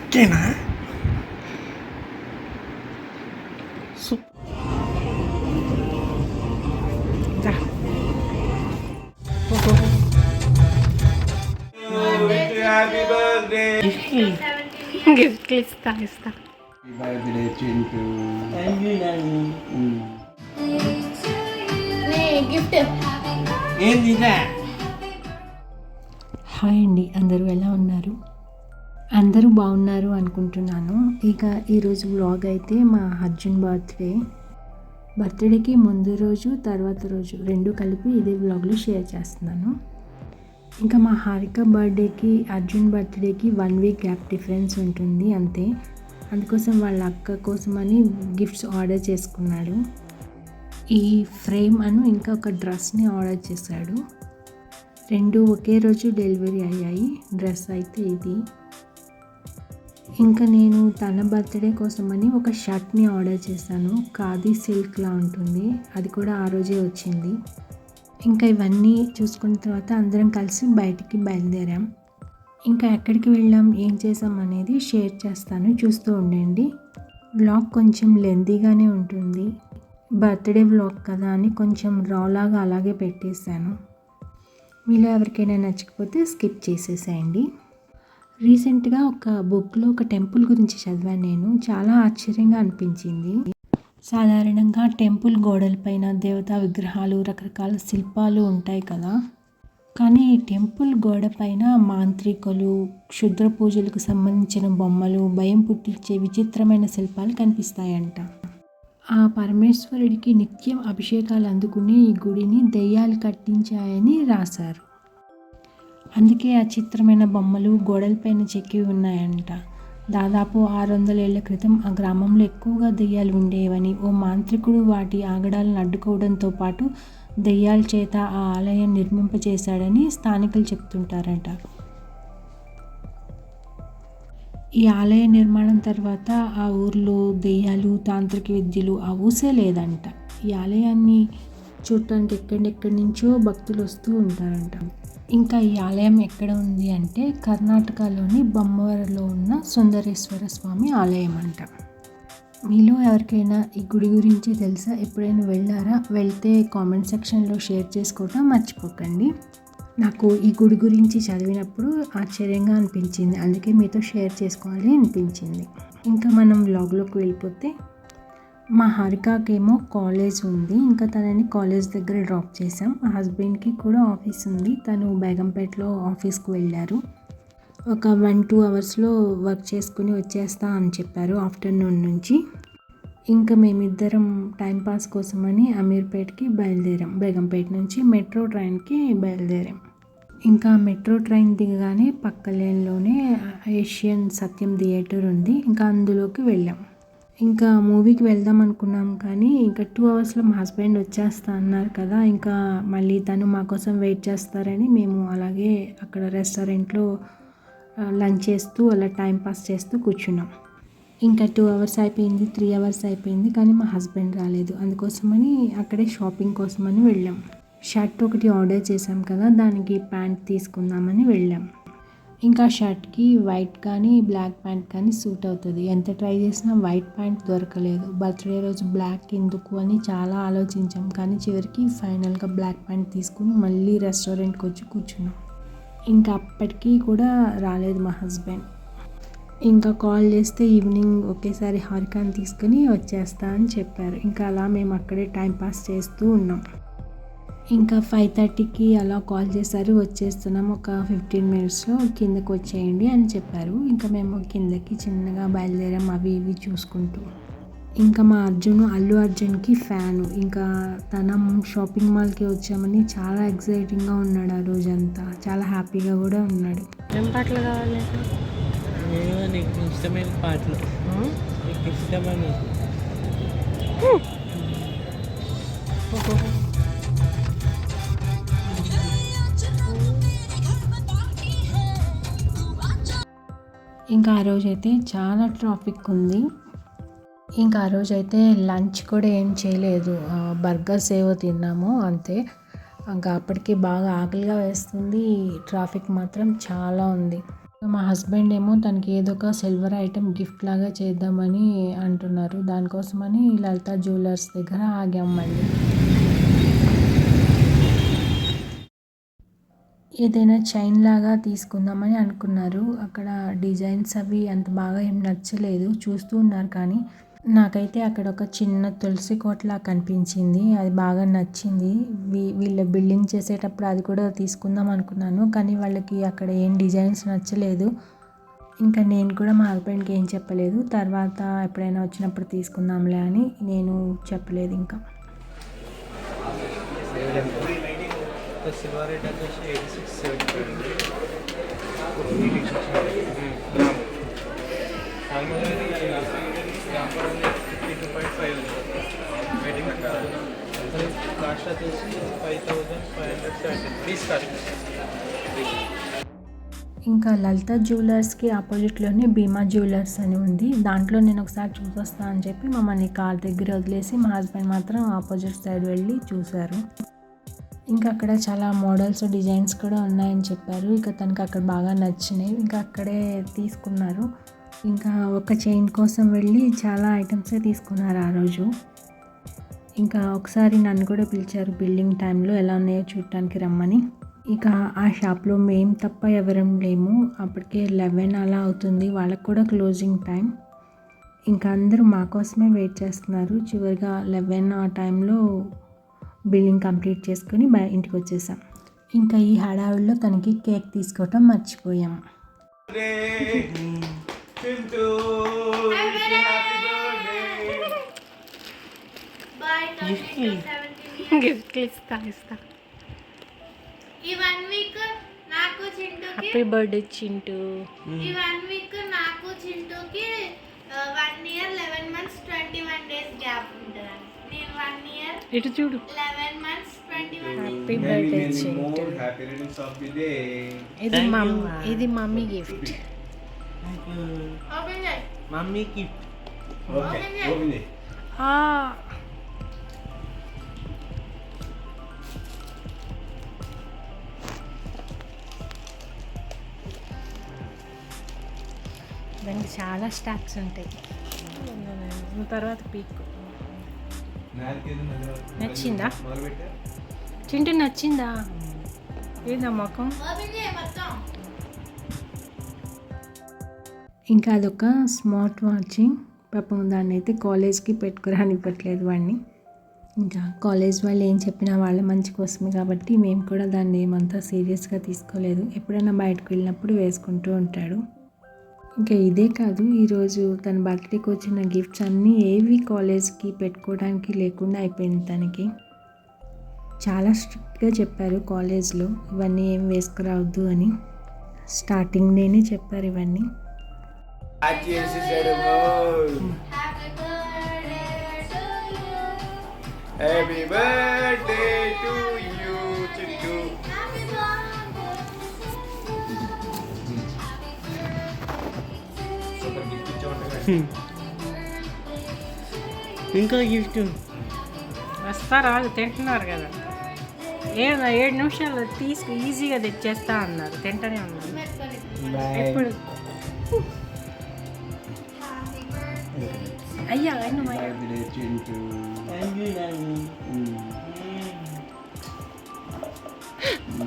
ఓకేనా? గిఫ్ట్లు ఇస్తా. బర్త్డే చింటూ. గిఫ్ట్ ఏంది హాయ్ అండి, అందరూ ఎలా ఉన్నారు? అందరూ బాగున్నారు అనుకుంటున్నాను. ఇక ఈరోజు వ్లాగ్ అయితే మా అర్జున్ బర్త్డేకి ముందు రోజు తర్వాత రోజు రెండు కలిపి ఇదే వ్లాగ్లో షేర్ చేస్తున్నాను. ఇంకా మా హారిక బర్త్డేకి అర్జున్ బర్త్డేకి 1 వీక్ గ్యాప్ డిఫరెన్స్ ఉంటుంది అంతే. అందుకోసం వాళ్ళ అక్క కోసమని గిఫ్ట్స్ ఆర్డర్ చేసుకున్నాడు. ఈ ఫ్రేమ్ ఇంకా ఒక డ్రెస్ని ఆర్డర్ చేశాడు. రెండు ఒకే రోజు డెలివరీ అయ్యాయి. డ్రెస్ అయితే ఇది. ఇంకా నేను తన బర్త్డే కోసమని ఒక షర్ట్ని ఆర్డర్ చేశాను. ఖాదీ సిల్క్లా ఉంటుంది, అది కూడా ఆ రోజే వచ్చింది. ఇంకా ఇవన్నీ చూసుకున్న తర్వాత అందరం కలిసి బయటికి బయలుదేరాం. ఇంకా ఎక్కడికి వెళ్ళాం, ఏం చేసాం అనేది షేర్ చేస్తాను, చూస్తూ ఉండండి. వ్లాగ్ కొంచెం లెంతీగానే ఉంటుంది. బర్త్డే వ్లాగ్ కదా అని కొంచెం రాలాగా అలాగే పెట్టేశాను. మీలో ఎవరికైనా నచ్చకపోతే స్కిప్ చేసేసేయండి. రీసెంట్గా ఒక బుక్లో ఒక టెంపుల్ గురించి చదివాను నేను. చాలా ఆశ్చర్యంగా అనిపించింది. సాధారణంగా టెంపుల్ గోడలపైన దేవతా విగ్రహాలు, రకరకాల శిల్పాలు ఉంటాయి కదా. కానీ టెంపుల్ గోడ పైన మాంత్రికులు, క్షుద్ర పూజలకు సంబంధించిన బొమ్మలు, భయం పుట్టించే విచిత్రమైన శిల్పాలు కనిపిస్తాయంట. ఆ పరమేశ్వరుడికి నిత్యం అభిషేకాలు అందుకుని ఈ గుడిని దెయ్యాలు కట్టించాయని రాశారు. అందుకే ఆ చిత్రమైన బొమ్మలు గోడలపైన చెక్కి ఉన్నాయంట. దాదాపు 600 ఏళ్ల క్రితం ఆ గ్రామంలో ఎక్కువగా దెయ్యాలు ఉండేవని, ఓ మాంత్రికుడు వాటి ఆగడాలను అడ్డుకోవడంతో పాటు దెయ్యాల చేత ఆ ఆలయం నిర్మింపచేశాడని స్థానికులు చెప్తుంటారట. ఈ ఆలయ నిర్మాణం తర్వాత ఆ ఊర్లో దెయ్యాలు, తాంత్రిక విద్యలు ఆ ఊసే లేదంట. ఈ ఆలయాన్ని చూడటానికి ఎక్కడెక్కడి నుంచో భక్తులు వస్తూ ఉంటారంట. ఇంకా ఈ ఆలయం ఎక్కడ ఉంది అంటే కర్ణాటకలోని బొమ్మవరంలో ఉన్న సుందరేశ్వర స్వామి ఆలయం అంట. మీలో ఎవరికైనా ఈ గుడి గురించి తెలుసా? ఎప్పుడైనా వెళ్ళారా? వెళ్తే కామెంట్ సెక్షన్లో షేర్ చేసుకోవడం మర్చిపోకండి. నాకు ఈ గుడి గురించి చదివినప్పుడు ఆశ్చర్యంగా అనిపించింది, అందుకే మీతో షేర్ చేసుకోవాలి అనిపించింది. ఇంకా మనం వ్లాగ్లోకి వెళ్ళిపోతే, మా హారికాకేమో కాలేజ్ ఉంది. ఇంకా తనని కాలేజ్ దగ్గర డ్రాప్ చేసాం. మా హస్బెండ్కి కూడా ఆఫీస్ ఉంది. తను బేగంపేటలో ఆఫీస్కి వెళ్ళారు. ఒక 1-2 అవర్స్లో వర్క్ చేసుకుని వచ్చేస్తా అని చెప్పారు ఆఫ్టర్నూన్ నుంచి. ఇంకా మేమిద్దరం టైంపాస్ కోసమని అమీర్పేట్కి బయలుదేరాం. బేగంపేట నుంచి మెట్రో ట్రైన్కి బయలుదేరాం. ఇంకా మెట్రో ట్రైన్ దిగగానే పక్క లేన్లోనే ఏషియన్ సత్యం థియేటర్ ఉంది. ఇంకా అందులోకి వెళ్ళాం. ఇంకా మూవీకి వెళ్దాం అనుకున్నాం, కానీ ఇంకా 2 అవర్స్లో మా హస్బెండ్ వచ్చేస్తా అన్నారు కదా. ఇంకా మళ్ళీ తను మా కోసం వెయిట్ చేస్తారని మేము అలాగే అక్కడ రెస్టారెంట్లో లంచ్ చేస్తూ అలా టైంపాస్ చేస్తూ కూర్చున్నాం. ఇంకా 2 అవర్స్ అయిపోయింది, 3 అవర్స్ అయిపోయింది, కానీ మా హస్బెండ్ రాలేదు. అందుకోసమని అక్కడే షాపింగ్ కోసమని వెళ్ళాం. షర్ట్ ఒకటి ఆర్డర్ చేసాం కదా, దానికి ప్యాంట్ తీసుకుందామని వెళ్ళాం. ఇంకా షర్ట్కి వైట్ కానీ బ్లాక్ ప్యాంట్ కానీ సూట్ అవుతుంది. ఎంత ట్రై చేసినా వైట్ ప్యాంట్ దొరకలేదు. బర్త్డే రోజు బ్లాక్ ఎందుకు అని చాలా ఆలోచించాం, కానీ చివరికి ఫైనల్గా బ్లాక్ ప్యాంట్ తీసుకుని మళ్ళీ రెస్టారెంట్కి వచ్చి కూర్చున్నాం. ఇంకా అప్పటికీ కూడా రాలేదు మా హస్బెండ్. ఇంకా కాల్ చేస్తే ఈవినింగ్ ఒకేసారి హారికాని తీసుకుని వచ్చేస్తా అని చెప్పారు. ఇంకా అలా మేము అక్కడే టైంపాస్ చేస్తూ ఉన్నాం. ఇంకా 5:30కి అలా కాల్ చేశారు, వచ్చేస్తున్నాం, ఒక 15 మినిట్స్లో కిందకు వచ్చేయండి అని చెప్పారు. ఇంకా మేము కిందకి చిన్నగా బయలుదేరాం, అవి ఇవి చూసుకుంటూ. ఇంకా మా అల్లు అర్జున్కి ఫ్యాను. ఇంకా తన షాపింగ్ మాల్కి వచ్చామని చాలా ఎక్సైటింగ్గా ఉన్నాడు. ఆ రోజంతా చాలా హ్యాపీగా కూడా ఉన్నాడు. ఏం పాటలు కావాలి? నీకు ఇష్టమైన పాటలు, నీకు ఇష్టమైన ఇంకా ఆ రోజైతే చాలా ట్రాఫిక్ ఉంది. ఇంకా ఆ రోజైతే లంచ్ కూడా ఏం చేయలేదు, బర్గర్స్ ఏవో తిన్నాము అంతే. ఇంకా అప్పటికి బాగా ఆకలిగా వేస్తుంది. ట్రాఫిక్ మాత్రం చాలా ఉంది. మా హస్బెండ్ ఏమో తనకి ఏదో ఒక సిల్వర్ ఐటెం గిఫ్ట్ లాగా చేద్దామని అంటున్నారు. దానికోసమని లలిత జ్యువెలర్స్ దగ్గర ఆగాం మళ్ళీ. ఏదైనా చైన్ లాగా తీసుకుందామని అనుకున్నారు. అక్కడ డిజైన్స్ అవి అంత బాగా ఏం నచ్చలేదు, చూస్తూ ఉన్నారు. కానీ నాకైతే అక్కడ ఒక చిన్న తులసి కోటలా కనిపించింది, అది బాగా నచ్చింది. వీళ్ళు బిల్డింగ్ చేసేటప్పుడు అది కూడా తీసుకుందాం అనుకున్నాను, కానీ వాళ్ళకి అక్కడ ఏం డిజైన్స్ నచ్చలేదు. ఇంకా నేను కూడా మా హస్బెండ్కి ఏం చెప్పలేదు. తర్వాత ఎప్పుడైనా వచ్చినప్పుడు తీసుకుందాంలే అని నేను చెప్పలేదు. ఇంకా సిల్వర్ రేట్ వచ్చేసి 86.75 వెయిటింగ్ కాస్ట్ వచ్చేసి 5,570 ఇంకా లలిత జ్యువెలర్స్కి ఆపోజిట్లోనే భీమా జ్యువెలర్స్ అని ఉంది. దాంట్లో నేను ఒకసారి చూసొస్తా అని చెప్పి మమ్మల్ని కార్ దగ్గర వదిలేసి మా హస్బెండ్ మాత్రం ఆపోజిట్ సైడ్ వెళ్ళి చూశారు. ఇంకా అక్కడ చాలా మోడల్స్ డిజైన్స్ కూడా ఉన్నాయని చెప్పారు. ఇక తనకు అక్కడ బాగా నచ్చినాయి, ఇంకా అక్కడే తీసుకున్నారు. ఇంకా ఒక చైన్ కోసం వెళ్ళి చాలా ఐటమ్సే తీసుకున్నారు ఆ రోజు. ఇంకా ఒకసారి నన్ను కూడా పిలిచారు బిల్డింగ్ టైంలో ఎలా ఉన్నాయో చూడటానికి రమ్మని. ఇక ఆ షాప్లో మేము తప్ప ఎవరం లేము. అప్పటికే 11 అలా అవుతుంది, వాళ్ళకు కూడా క్లోజింగ్ టైం. ఇంకా అందరూ మా కోసమే వెయిట్ చేస్తున్నారు. చివరిగా 11 ఆ టైంలో బిల్డింగ్ కంప్లీట్ చేసుకుని ఇంటికి వచ్చేసాం. ఇంకా ఈ హడావిడిలో తనకి కేక్ తీసుకోవటం మర్చిపోయాం. గిఫ్ట్లు ఇస్తా ఈ 1 వీక్ నాకు చింటూకి హ్యాపీ బర్త్డే చింటూ. ఈ 1 వీక్ నాకు చింటూకి 1 year 11 months 21 days గ్యాప్ ఉంటుందండి. నేను 1 year ఇటు చూడు. 11 months 21 days. Happy birthday Chintu. Happy returns of the day. ఇది మమ్మీ గిఫ్ట్. ఓపెన్ చేయి. Mummy gift. ఓకే ఓపెన్ చేయి. దానికి చాలా స్టాక్స్ ఉంటాయి. తర్వాత పీక్ నచ్చిందా చింటూ? నచ్చిందా? ఏదా మొఖం? ఓపెన్ చేయి మొత్తం. ఇంకా అదొక స్మార్ట్ వాచ్. పాపం దాన్ని అయితే కాలేజ్కి పెట్టుకురానివ్వట్లేదు వాడిని. ఇంకా కాలేజ్ వాళ్ళు ఏం చెప్పినా వాళ్ళ మంచి కోసమే కాబట్టి మేము కూడా దాన్ని ఏమంతా సీరియస్గా తీసుకోలేదు. ఎప్పుడైనా బయటకు వెళ్ళినప్పుడు వేసుకుంటూ ఉంటాడు. ఇంకా ఇదే కాదు, ఈరోజు తన బర్త్డేకి వచ్చిన గిఫ్ట్స్ అన్నీ ఏవి కాలేజ్కి పెట్టుకోవడానికి లేకుండా అయిపోయింది తనకి. చాలా స్ట్రిక్ట్గా చెప్పారు కాలేజ్లో, ఇవన్నీ ఏం వేసుకురావద్దు అని. స్టార్టింగ్ డేనే చెప్పారు ఇవన్నీ. Happy birthday to you. Happy birthday to you చిట్టు. హ్యాపీ ఇంకా గిఫ్ట్ వస్తారా? వాళ్ళు తింటున్నారు కదా. 7 నిమిషాలు తీసుకు ఈజీగా తెచ్చేస్తా అన్నారు. తింటూనే ఉన్నారు. ఎప్పుడు అయ్యా birthday Chintu. Thank you Nani.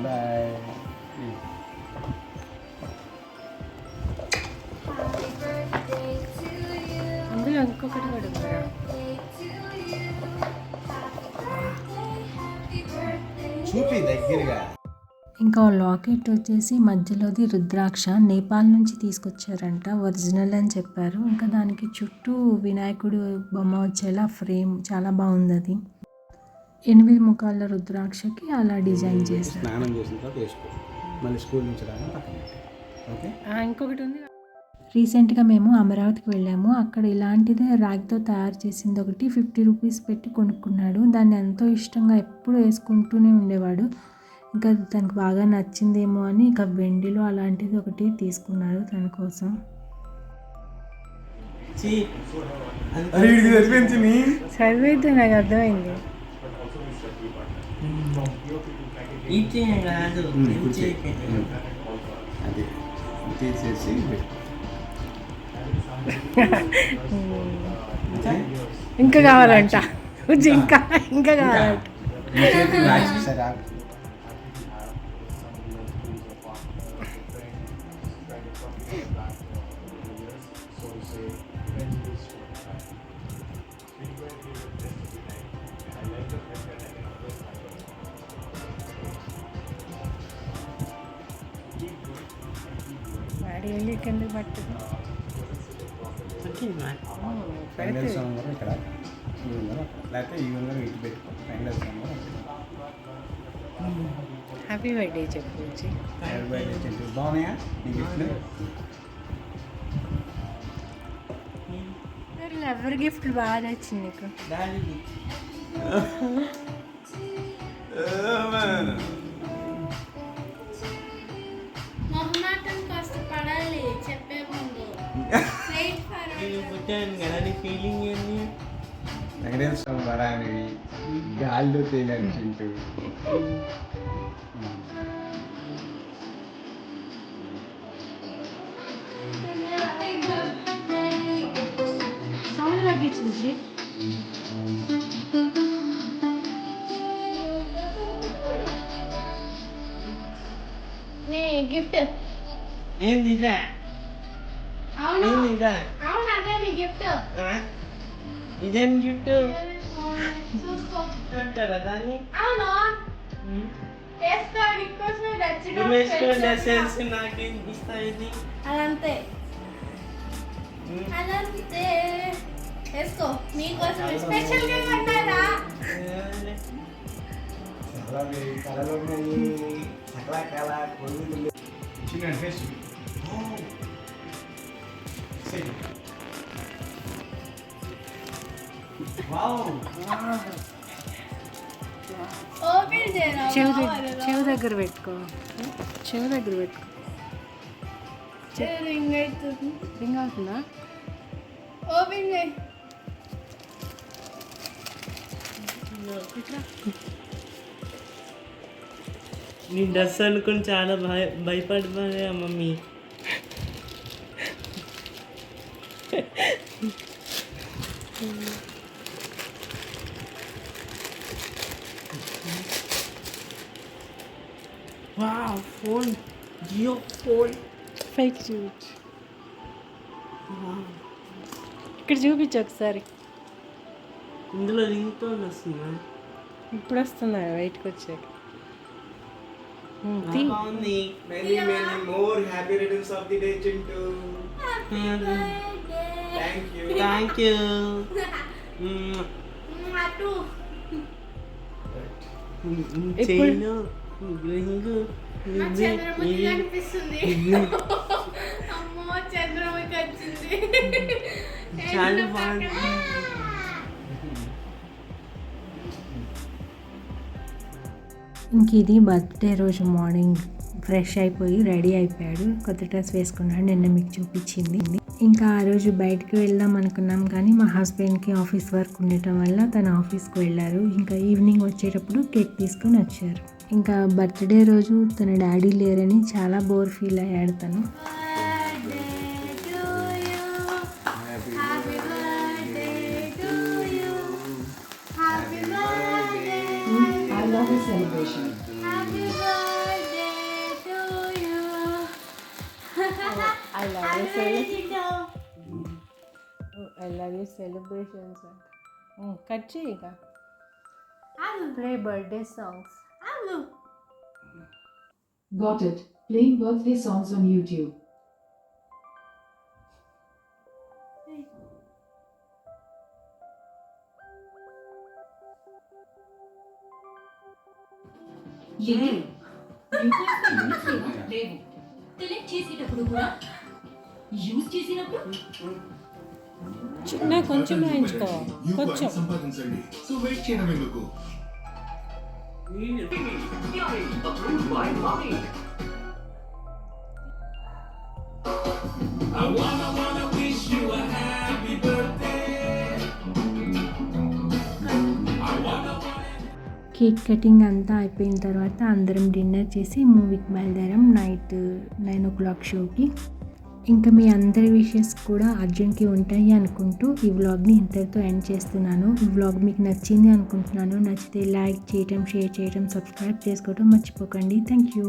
Bye. అందులో ఇంకొకటి కూడా ఉంది. చూపి దగ్గరగా. ఇంకా లాకెట్ వచ్చేసి మధ్యలోది రుద్రాక్ష నేపాల్ నుంచి తీసుకొచ్చారంట, ఒరిజినల్ అని చెప్పారు. ఇంకా దానికి చుట్టూ వినాయకుడు బొమ్మ వచ్చేలా ఫ్రేమ్, చాలా బాగుంది అది. 8 ముఖాల రుద్రాక్షకి అలా డిజైన్ చేశారు. స్నానం చేసిన తర్వాత వేసుకో, మళ్ళీ స్కూల్ నుంచి రాగా పక్కన పెట్టు. ఓకే. ఇంకొకటి ఉంది. రీసెంట్గా మేము అమరావతికి వెళ్ళాము. అక్కడ ఇలాంటిదే రాగితో తయారు చేసింది ఒకటి 50 రూపీస్ పెట్టి కొనుక్కున్నాడు. దాన్ని ఎంతో ఇష్టంగా ఎప్పుడు వేసుకుంటూనే ఉండేవాడు. ఇంకా తనకు బాగా నచ్చిందేమో అని ఇక వెండిలో అలాంటిది ఒకటి తీసుకున్నాడు తన కోసం. చదివితే నాకు అర్థమైంది. ఇచ్చే కాదు అది తీసేసి ఇంకా కావాలంట ఇంకా ఇంకా కావాలంట. సరే వాడి వెళ్ళి కింద పట్టుకు ఫైనల్ సాంగ్ కూడా ఇక్కడ ఈ విధంగా లేకపోతే ఈ విధంగా ఇటు పెట్టుకో ఫైనల్ సాంగ్ కూడా హ్యాపీ బర్త్డే చెప్పు. బాగున్నాయా నీ గిఫ్ట్లు? ఎవరి గిఫ్ట్ బాగా నచ్చింది నీకు? డాడీ మొహమాటం కాస్త పడాలి చెప్పే ముందు. Straight forward. నేను పుట్టాను కదా, నీ ఫీలింగ్ ఏంది? వెంకటేశ్వర స్వామి వరానివి గాల్లో తేలని చింటూ సౌండ్ తగ్గించింది. నీ గిఫ్ట్. ఏంది ఇదా? అవును ఏంది ఇదా? అవును అదే నీ గిఫ్ట్. ఇదేం గిఫ్ట్ చూసుకో. అంటారా దాన్ని? అవును వేసుకో, నీకోసమే నచ్చిన నువ్వు వేసుకున్న డ్రెస్సెస్ నాకు ఇస్తా ఇది. అదంతే అదంతే వేసుకో, నీకోసమే స్పెషల్ గా కొన్నారా. కళలు ఉన్నాయి సకల కళ కొన్ని చిన్న ఫేస్ ఓపెన్ చేయరా. చెవి దగ్గర పెట్టుకో. చెవి దగ్గర పెట్టుకో. రింగ్ అవుతుంది. రింగ్ అవుతుందా? ఓపెన్ చేయి. నీ డ్రెస్ అనుకుని చాలా భయపడిపోయా mummy. Wow, phone, Jio phone. పైకి చూపించు. ఇక్కడ చూపించు ఒకసారి. ఇందులో రింగ్ టోన్ వస్తుందా? ఇప్పుడు వస్తుందా బయటకు వచ్చాక? తీ. బాగుంది. many more happy returns of the day Chintu thank you thank you. అటు చైన్ రింగ్ నా చంద్రముఖి కనిపిస్తుంది. అమ్మో చంద్రముఖి వచ్చింది. చాలా బాగుంది. ఇంక ఇది బర్త్డే రోజు మార్నింగ్ ఫ్రెష్ అయిపోయి రెడీ అయిపోయాడు. కొత్త డ్రెస్ వేసుకున్నాడు, నిన్న మీకు చూపించింది. ఇంకా ఆ రోజు బయటకు వెళ్దాం అనుకున్నాం కానీ మా హస్బెండ్కి ఆఫీస్ వర్క్ ఉండటం వల్ల తన ఆఫీస్కి వెళ్ళారు. ఇంకా ఈవినింగ్ వచ్చేటప్పుడు కేక్ తీసుకొని వచ్చారు. ఇంకా బర్త్డే రోజు తన డాడీ లేరని చాలా బోర్ ఫీల్ అయ్యాడు తను. I love your celebration. Happy birthday to you. I love Happy you. birthday to I love you celebrations. Cut చేయగా. Alu. Play birthday songs. Alu. Got it. Playing birthday songs on YouTube. లేవు select చేసేటప్పుడు కూడా use చేసినప్పుడు చిన్న కొంచెం వేయించుకో. కొంచెం సంపాదించండి so wait చేయడం ఎందుకు కేక్ కటింగ్ అంతా అయిపోయిన తర్వాత అందరం డిన్నర్ చేసి మూవీకి బయలుదేరాం నైట్ 9 షోకి. ఇంకా మీ అందరి విషెస్ కూడా అర్జున్కి ఉంటాయి అనుకుంటూ ఈ వ్లాగ్ని ఇంతటితో ఎండ్ చేస్తున్నాను. ఈ వ్లాగ్ మీకు నచ్చింది అనుకుంటున్నాను. నచ్చితే లైక్ చేయటం, షేర్ చేయటం, సబ్స్క్రైబ్ చేసుకోవటం మర్చిపోకండి. Thank you.